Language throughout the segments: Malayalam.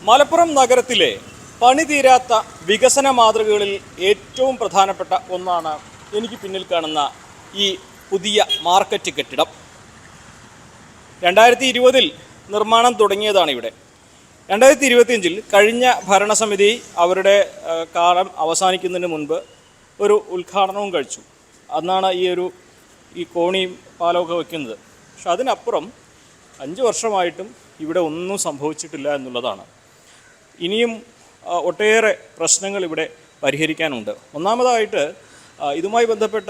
മലപ്പുറം നഗരത്തിലെ പണിതീരാത്ത വികസന മാതൃകകളിൽ ഏറ്റവും പ്രധാനപ്പെട്ട ഒന്നാണ് എനിക്ക് പിന്നിൽ കാണുന്ന ഈ പുതിയ മാർക്കറ്റ് കെട്ടിടം. 2020 നിർമ്മാണം തുടങ്ങിയതാണ് ഇവിടെ. 2025 കഴിഞ്ഞ ഭരണസമിതി അവരുടെ കാലം അവസാനിക്കുന്നതിന് മുൻപ് ഒരു ഉദ്ഘാടനവും കഴിച്ചു. അന്നാണ് ഈ കോണിയും പാലമൊക്കെ വയ്ക്കുന്നത്. പക്ഷെ അതിനപ്പുറം 5 വർഷമായിട്ടും ഇവിടെ ഒന്നും സംഭവിച്ചിട്ടില്ല എന്നുള്ളതാണ്. ഇനിയും ഒട്ടേറെ പ്രശ്നങ്ങൾ ഇവിടെ പരിഹരിക്കാനുണ്ട്. ഒന്നാമതായിട്ട് ഇതുമായി ബന്ധപ്പെട്ട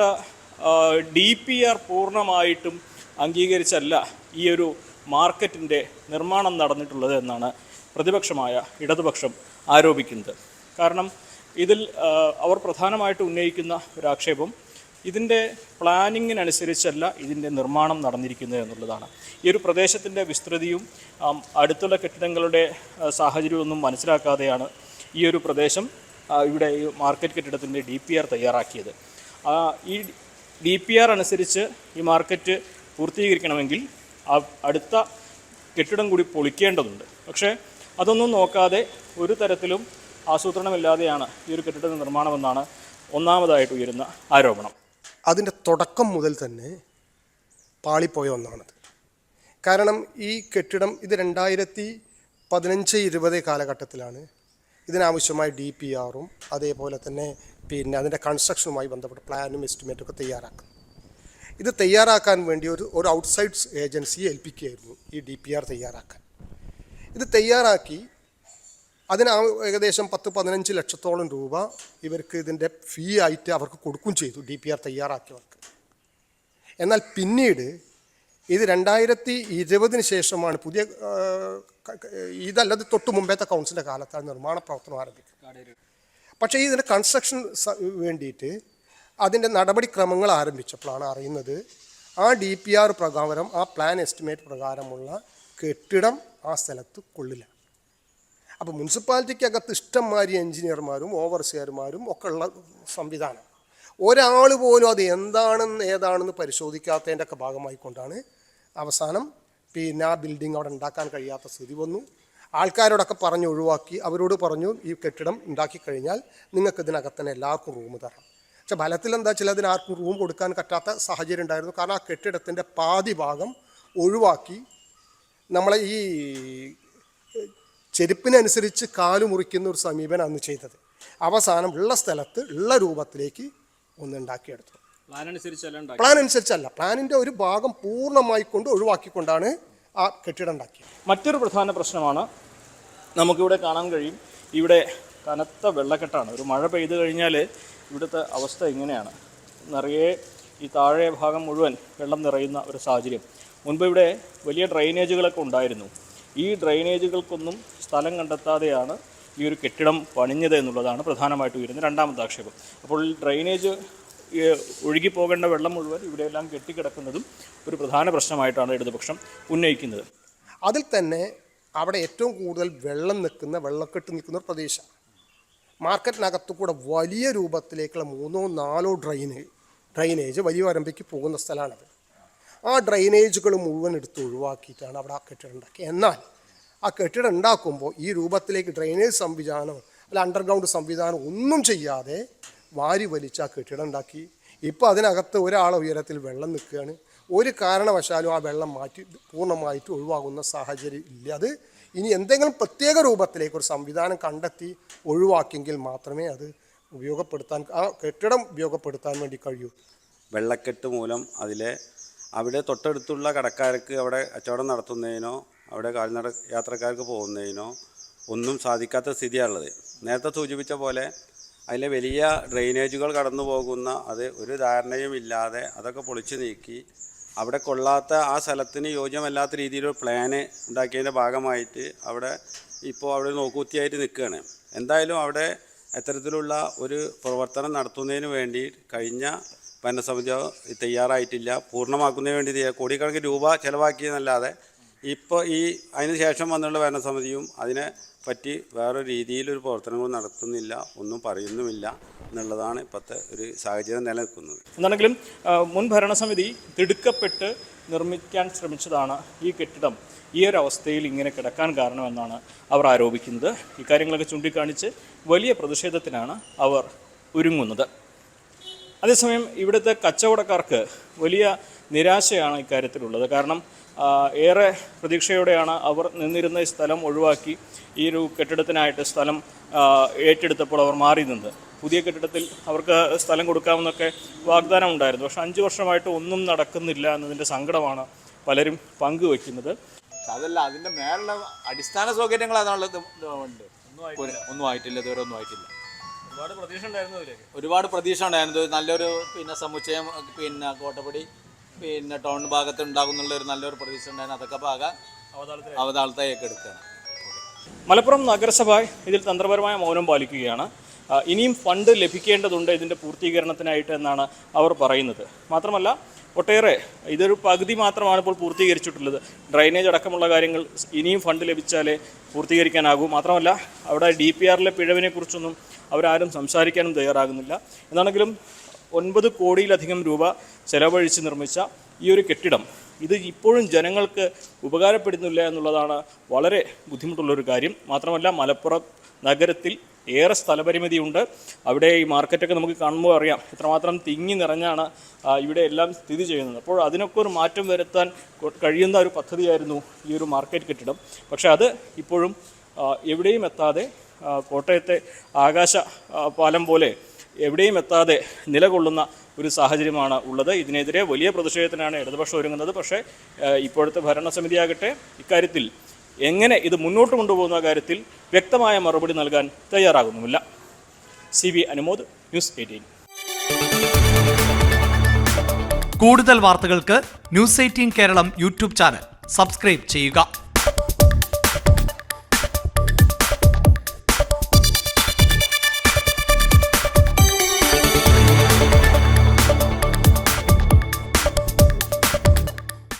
DPR പൂർണ്ണമായിട്ടും അംഗീകരിച്ചല്ല ഈ ഒരു മാർക്കറ്റിൻ്റെ നിർമ്മാണം നടന്നിട്ടുള്ളത് എന്നാണ് പ്രതിപക്ഷമായ ഇടതുപക്ഷം ആരോപിക്കുന്നത്. കാരണം ഇതിൽ അവർ പ്രധാനമായിട്ട് ഉന്നയിക്കുന്ന ഒരു ആക്ഷേപം ഇതിൻ്റെ പ്ലാനിങ്ങിനനുസരിച്ചല്ല ഇതിൻ്റെ നിർമ്മാണം നടന്നിരിക്കുന്നത് എന്നുള്ളതാണ്. ഈ ഒരു പ്രദേശത്തിൻ്റെ വിസ്തൃതിയും അടുത്തുള്ള കെട്ടിടങ്ങളുടെ സാഹചര്യമൊന്നും മനസ്സിലാക്കാതെയാണ് ഈ ഒരു പ്രദേശം ഇവിടെ ഈ മാർക്കറ്റ് കെട്ടിടത്തിൻ്റെ DPR തയ്യാറാക്കിയത്. ഈ DPR അനുസരിച്ച് ഈ മാർക്കറ്റ് പൂർത്തീകരിക്കണമെങ്കിൽ അടുത്ത കെട്ടിടം കൂടി പൊളിക്കേണ്ടതുണ്ട്. പക്ഷേ അതൊന്നും നോക്കാതെ ഒരു തരത്തിലും ആസൂത്രണമില്ലാതെയാണ് ഈ ഒരു കെട്ടിട നിർമ്മാണമെന്നാണ് ഒന്നാമതായിട്ട് ഉയരുന്ന ആരോപണം. അതിൻ്റെ തുടക്കം മുതൽ തന്നെ പാളിപ്പോയ ഒന്നാണത്. കാരണം ഈ കെട്ടിടം ഇത് 2015-20 കാലഘട്ടത്തിലാണ് ഇതിനാവശ്യമായ DPRും അതേപോലെ തന്നെ അതിൻ്റെ കൺസ്ട്രക്ഷനുമായി ബന്ധപ്പെട്ട പ്ലാനും എസ്റ്റിമേറ്റൊക്കെ തയ്യാറാക്കുന്നത്. ഇത് തയ്യാറാക്കാൻ വേണ്ടി ഒരു ഔട്ട്സൈഡ് ഏജൻസിയെ ഏൽപ്പിക്കുകയായിരുന്നു ഈ DPR തയ്യാറാക്കാൻ. ഇത് തയ്യാറാക്കി അതിന് ഏകദേശം 10-15 ലക്ഷത്തോളം രൂപ ഇവർക്ക് ഇതിൻ്റെ ഫീ ആയിട്ട് അവർക്ക് കൊടുക്കുകയും ചെയ്തു DPR തയ്യാറാക്കിയവർക്ക്. എന്നാൽ പിന്നീട് ഇത് 2020 ശേഷമാണ് പുതിയ ഇതല്ലത് തൊട്ട് മുമ്പത്തെ കൗൺസിലിൻ്റെ കാലത്താണ് നിർമ്മാണ പ്രവർത്തനം ആരംഭിക്കുന്നത്. പക്ഷേ ഇതിൻ്റെ കൺസ്ട്രക്ഷൻ വേണ്ടിയിട്ട് അതിൻ്റെ നടപടിക്രമങ്ങൾ ആരംഭിച്ചപ്പോഴാണ് അറിയുന്നത് ആ DPR പ്രകാരം ആ പ്ലാൻ എസ്റ്റിമേറ്റ് പ്രകാരമുള്ള കെട്ടിടം ആ സ്ഥലത്ത് കൊള്ളില്ല. അപ്പോൾ മുനിസിപ്പാലിറ്റിക്കകത്ത് ഇഷ്ടംമാതിരി എഞ്ചിനീയർമാരും ഓവർസിയർമാരും ഒക്കെ ഉള്ള സംവിധാനം, ഒരാൾ പോലും അത് ഏതാണെന്ന് പരിശോധിക്കാത്തതിൻ്റെ ഒക്കെ ഭാഗമായിക്കൊണ്ടാണ് അവസാനം ആ ബിൽഡിംഗ് അവിടെ ഉണ്ടാക്കാൻ കഴിയാത്ത സ്ഥിതി വന്നു. ആൾക്കാരോടൊക്കെ പറഞ്ഞ് ഒഴിവാക്കി. അവരോട് പറഞ്ഞു ഈ കെട്ടിടം ഉണ്ടാക്കി കഴിഞ്ഞാൽ നിങ്ങൾക്ക് ഇതിനകത്ത് തന്നെ എല്ലാവർക്കും റൂം തരാം. പക്ഷെ ഫലത്തിൽ എന്താ വെച്ചാൽ അതിനാർക്കും റൂം കൊടുക്കാൻ പറ്റാത്ത സാഹചര്യം ഉണ്ടായിരുന്നു. കാരണം ആ കെട്ടിടത്തിൻ്റെ പാതി ഭാഗം ഒഴിവാക്കി നമ്മളെ ഈ ചെരുപ്പിനനുസരിച്ച് കാല് മുറിക്കുന്ന ഒരു സമീപനം അന്ന് ചെയ്തത്. അവസാനം ഉള്ള സ്ഥലത്ത് ഉള്ള രൂപത്തിലേക്ക് ഒന്നുണ്ടാക്കിയെടുത്തു. പ്ലാൻ അനുസരിച്ചല്ല, പ്ലാനിൻ്റെ ഒരു ഭാഗം പൂർണ്ണമായി കൊണ്ട് ഒഴിവാക്കിക്കൊണ്ടാണ് ആ കെട്ടിടം ഉണ്ടാക്കിയത്. മറ്റൊരു പ്രധാന പ്രശ്നമാണ് നമുക്കിവിടെ കാണാൻ കഴിയും. ഇവിടെ കനത്ത വെള്ളക്കെട്ടാണ്. ഒരു മഴ പെയ്തു കഴിഞ്ഞാൽ ഇവിടുത്തെ അവസ്ഥ ഇങ്ങനെയാണ്. നിറയെ ഈ താഴെ ഭാഗം മുഴുവൻ വെള്ളം നിറയുന്ന ഒരു സാഹചര്യം. മുൻപ് ഇവിടെ വലിയ ഡ്രെയിനേജുകളൊക്കെ ഉണ്ടായിരുന്നു. ഈ ഡ്രെയിനേജുകൾക്കൊന്നും സ്ഥലം കണ്ടെത്താതെയാണ് ഈ ഒരു കെട്ടിടം പണിഞ്ഞത് എന്നുള്ളതാണ് പ്രധാനമായിട്ട് ഉയരുന്ന രണ്ടാമത്തെ ആക്ഷേപം. അപ്പോൾ ഡ്രെയിനേജ് ഒഴുകിപ്പോകേണ്ട വെള്ളം മുഴുവൻ ഇവിടെയെല്ലാം കെട്ടിക്കിടക്കുന്നതും ഒരു പ്രധാന പ്രശ്നമായിട്ടാണ് ഇടതുപക്ഷം ഉന്നയിക്കുന്നത്. അതിൽ തന്നെ അവിടെ ഏറ്റവും കൂടുതൽ വെള്ളക്കെട്ട് നിൽക്കുന്ന ഒരു പ്രദേശമാണ്. മാർക്കറ്റിനകത്തു കൂടെ വലിയ രൂപത്തിലേക്കുള്ള 3-4 ഡ്രെയിനേജ് വലിയ വരമ്പയ്ക്ക് പോകുന്ന സ്ഥലമാണത്. ആ ഡ്രെയിനേജുകൾ മുഴുവൻ എടുത്ത് ഒഴിവാക്കിയിട്ടാണ് അവിടെ ആ കെട്ടിടം ഉണ്ടാക്കിയത്. എന്നാൽ ആ കെട്ടിടം ഉണ്ടാക്കുമ്പോൾ ഈ രൂപത്തിലേക്ക് ഡ്രെയിനേജ് സംവിധാനം അല്ല അണ്ടർഗ്രൗണ്ട് സംവിധാനം ഒന്നും ചെയ്യാതെ വാരി വലിച്ച് ആ കെട്ടിടം ഉണ്ടാക്കി. ഇപ്പോൾ അതിനകത്ത് ഒരാളെ ഉയരത്തിൽ വെള്ളം നിൽക്കുകയാണ്. ഒരു കാരണവശാലും ആ വെള്ളം പൂർണ്ണമായിട്ട് ഒഴിവാകുന്ന സാഹചര്യം ഇല്ല. അത് ഇനി എന്തെങ്കിലും പ്രത്യേക രൂപത്തിലേക്ക് ഒരു സംവിധാനം കണ്ടെത്തി ഒഴിവാക്കിയെങ്കിൽ മാത്രമേ അത് ആ കെട്ടിടം ഉപയോഗപ്പെടുത്താൻ വേണ്ടി കഴിയൂ. വെള്ളക്കെട്ട് മൂലം അവിടെ തൊട്ടടുത്തുള്ള കടക്കാർക്ക് അവിടെ കച്ചവടം നടത്തുന്നതിനോ അവിടെ കാൽനട യാത്രക്കാർക്ക് പോകുന്നതിനോ ഒന്നും സാധിക്കാത്ത സ്ഥിതിയാണുള്ളത്. നേരത്തെ സൂചിപ്പിച്ച പോലെ അതിലെ വലിയ ഡ്രെയിനേജുകൾ കടന്നു പോകുന്ന അത് ഒരു ധാരണയും ഇല്ലാതെ അതൊക്കെ പൊളിച്ചു നീക്കി അവിടെ കൊള്ളാത്ത ആ സ്ഥലത്തിന് യോജ്യമല്ലാത്ത രീതിയിലൊരു പ്ലാന് ഉണ്ടാക്കിയതിൻ്റെ ഭാഗമായിട്ട് അവിടെ നോക്കുകുത്തിയായിട്ട് നിൽക്കുകയാണ്. എന്തായാലും അവിടെ അത്തരത്തിലുള്ള ഒരു പ്രവർത്തനം നടത്തുന്നതിന് വേണ്ടി കഴിഞ്ഞ ഭരണസമിതി തയ്യാറായിട്ടില്ല. പൂർണ്ണമാക്കുന്നതിന് വേണ്ടി കോടിക്കണക്കിന് രൂപ ചിലവാക്കിയെന്നല്ലാതെ ഇപ്പോൾ അതിന് ശേഷം വന്നുള്ള ഭരണസമിതിയും അതിനെ പറ്റി വേറെ രീതിയിലൊരു പ്രവർത്തനങ്ങൾ നടത്തുന്നില്ല, ഒന്നും പറയുന്നുമില്ല എന്നുള്ളതാണ് ഇപ്പോഴത്തെ ഒരു സാഹചര്യം നിലനിൽക്കുന്നത്. എന്താണെങ്കിലും മുൻ ഭരണസമിതി തിടുക്കപ്പെട്ട് നിർമ്മിക്കാൻ ശ്രമിച്ചതാണ് ഈ കെട്ടിടം ഈ ഒരു അവസ്ഥയിൽ ഇങ്ങനെ കിടക്കാൻ കാരണമെന്നാണ് അവർ ആരോപിക്കുന്നത്. ഇക്കാര്യങ്ങളൊക്കെ ചൂണ്ടിക്കാണിച്ച് വലിയ പ്രതിഷേധത്തിനാണ് അവർ ഒരുങ്ങുന്നത്. അതേസമയം ഇവിടുത്തെ കച്ചവടക്കാർക്ക് വലിയ നിരാശയാണ് ഇക്കാര്യത്തിലുള്ളത്. കാരണം ഏറെ പ്രതീക്ഷയോടെയാണ് അവർ നിന്നിരുന്ന ഈ സ്ഥലം ഒഴിവാക്കി ഈ ഒരു കെട്ടിടത്തിനായിട്ട് സ്ഥലം ഏറ്റെടുത്തപ്പോൾ അവർ മാറി നിന്നത്. പുതിയ കെട്ടിടത്തിൽ അവർക്ക് സ്ഥലം കൊടുക്കാമെന്നൊക്കെ വാഗ്ദാനം ഉണ്ടായിരുന്നു. പക്ഷേ 5 വർഷമായിട്ട് ഒന്നും നടക്കുന്നില്ല എന്നതിൻ്റെ സങ്കടമാണ് പലരും പങ്കുവെക്കുന്നത്. അതല്ല, അതിൻ്റെ മേലുള്ള അടിസ്ഥാന സൗകര്യങ്ങൾ അതാണുള്ളത്. ഒന്നും ആയിട്ടില്ല, ഇതുവരെ ഒന്നും ആയിട്ടില്ല. ഒരുപാട് പ്രതീക്ഷ ഉണ്ടായിരുന്നു. നല്ലൊരു സമുച്ചയം കോട്ടപ്പടി ടൗൺ ഭാഗത്ത് ഉണ്ടാകുന്നുള്ളൊരു നല്ലൊരു പ്രതീക്ഷ ഉണ്ടായിരുന്നു. അതൊക്കെ ഭാഗം അവതാളത്തേക്ക് എടുക്കുകയാണ്. മലപ്പുറം നഗരസഭ ഇതിൽ തന്ത്രപരമായ മൗനം പാലിക്കുകയാണ്. ഇനിയും ഫണ്ട് ലഭിക്കേണ്ടതുണ്ട് ഇതിൻ്റെ പൂർത്തീകരണത്തിനായിട്ട് എന്നാണ് അവർ പറയുന്നത്. മാത്രമല്ല ഒട്ടേറെ ഇതൊരു പകുതി മാത്രമാണ് ഇപ്പോൾ പൂർത്തീകരിച്ചിട്ടുള്ളത്. ഡ്രൈനേജ് അടക്കമുള്ള കാര്യങ്ങൾ ഇനിയും ഫണ്ട് ലഭിച്ചാലേ പൂർത്തീകരിക്കാനാകൂ. മാത്രമല്ല അവിടെ DPRലെ പിഴവിനെക്കുറിച്ചൊന്നും അവരാരും സംസാരിക്കാനും തയ്യാറാകുന്നില്ല. എന്നാണെങ്കിലും 9 കോടിയിലധികം രൂപ ചെലവഴിച്ച് നിർമ്മിച്ച ഈ ഒരു കെട്ടിടം ഇത് ഇപ്പോഴും ജനങ്ങൾക്ക് ഉപകാരപ്പെടുന്നില്ല എന്നുള്ളതാണ് വളരെ ബുദ്ധിമുട്ടുള്ളൊരു കാര്യം. മാത്രമല്ല മലപ്പുറം നഗരത്തിൽ ഏറെ സ്ഥലപരിമിതിയുണ്ട്. അവിടെ ഈ മാർക്കറ്റൊക്കെ നമുക്ക് കാണുമ്പോൾ അറിയാം എത്രമാത്രം തിങ്ങി നിറഞ്ഞാണ് ഇവിടെ എല്ലാം സ്ഥിതി ചെയ്യുന്നത്. അപ്പോൾ അതിനൊക്കെ ഒരു മാറ്റം വരുത്താൻ കഴിയുന്ന ഒരു പദ്ധതിയായിരുന്നു ഈ ഒരു മാർക്കറ്റ് കെട്ടിടം. പക്ഷേ അത് ഇപ്പോഴും എവിടെയും എത്താതെ കോട്ടയത്തെ ആകാശ പാലം പോലെ എവിടെയും എത്താതെ നിലകൊള്ളുന്ന ഒരു സാഹചര്യമാണ് ഉള്ളത്. ഇതിനെതിരെ വലിയ പ്രതിഷേധത്തിനാണ് ഇടതുപക്ഷം ഒരുങ്ങുന്നത്. പക്ഷേ ഇപ്പോഴത്തെ ഭരണസമിതിയാകട്ടെ ഇക്കാര്യത്തിൽ എങ്ങനെ ഇത് മുന്നോട്ട് കൊണ്ടുപോകുന്ന കാര്യത്തിൽ വ്യക്തമായ മറുപടി നൽകാൻ തയ്യാറാകുന്നുമില്ല. CB Anumod, news 18. കൂടുതൽ വാർത്തകൾക്ക് news 18 Keralam YouTube channel subscribe ചെയ്യുക.